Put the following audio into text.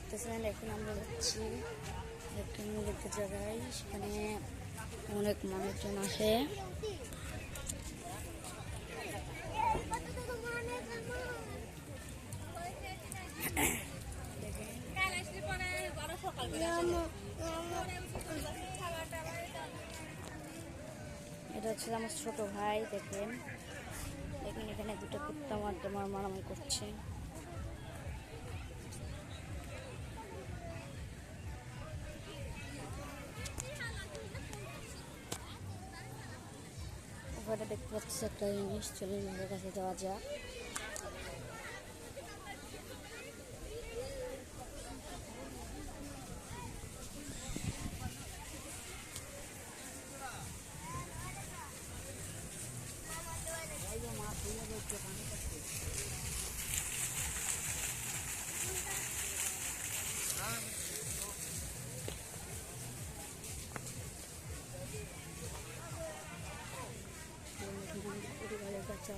দেখতেছেন এখন আমরা যাচ্ছি একটা দেখতে জায়গায়, সেখানে অনেক মানুষজন আসে। এটা হচ্ছে আমার ছোট ভাই, দেখেন এখানে দুটো কুত্তা মারামারি করছে। ওখানে দেখতে পাচ্ছি একটা জিনিস, চলুন ওদের কাছে যাওয়া যাক। পরিবারের কাছে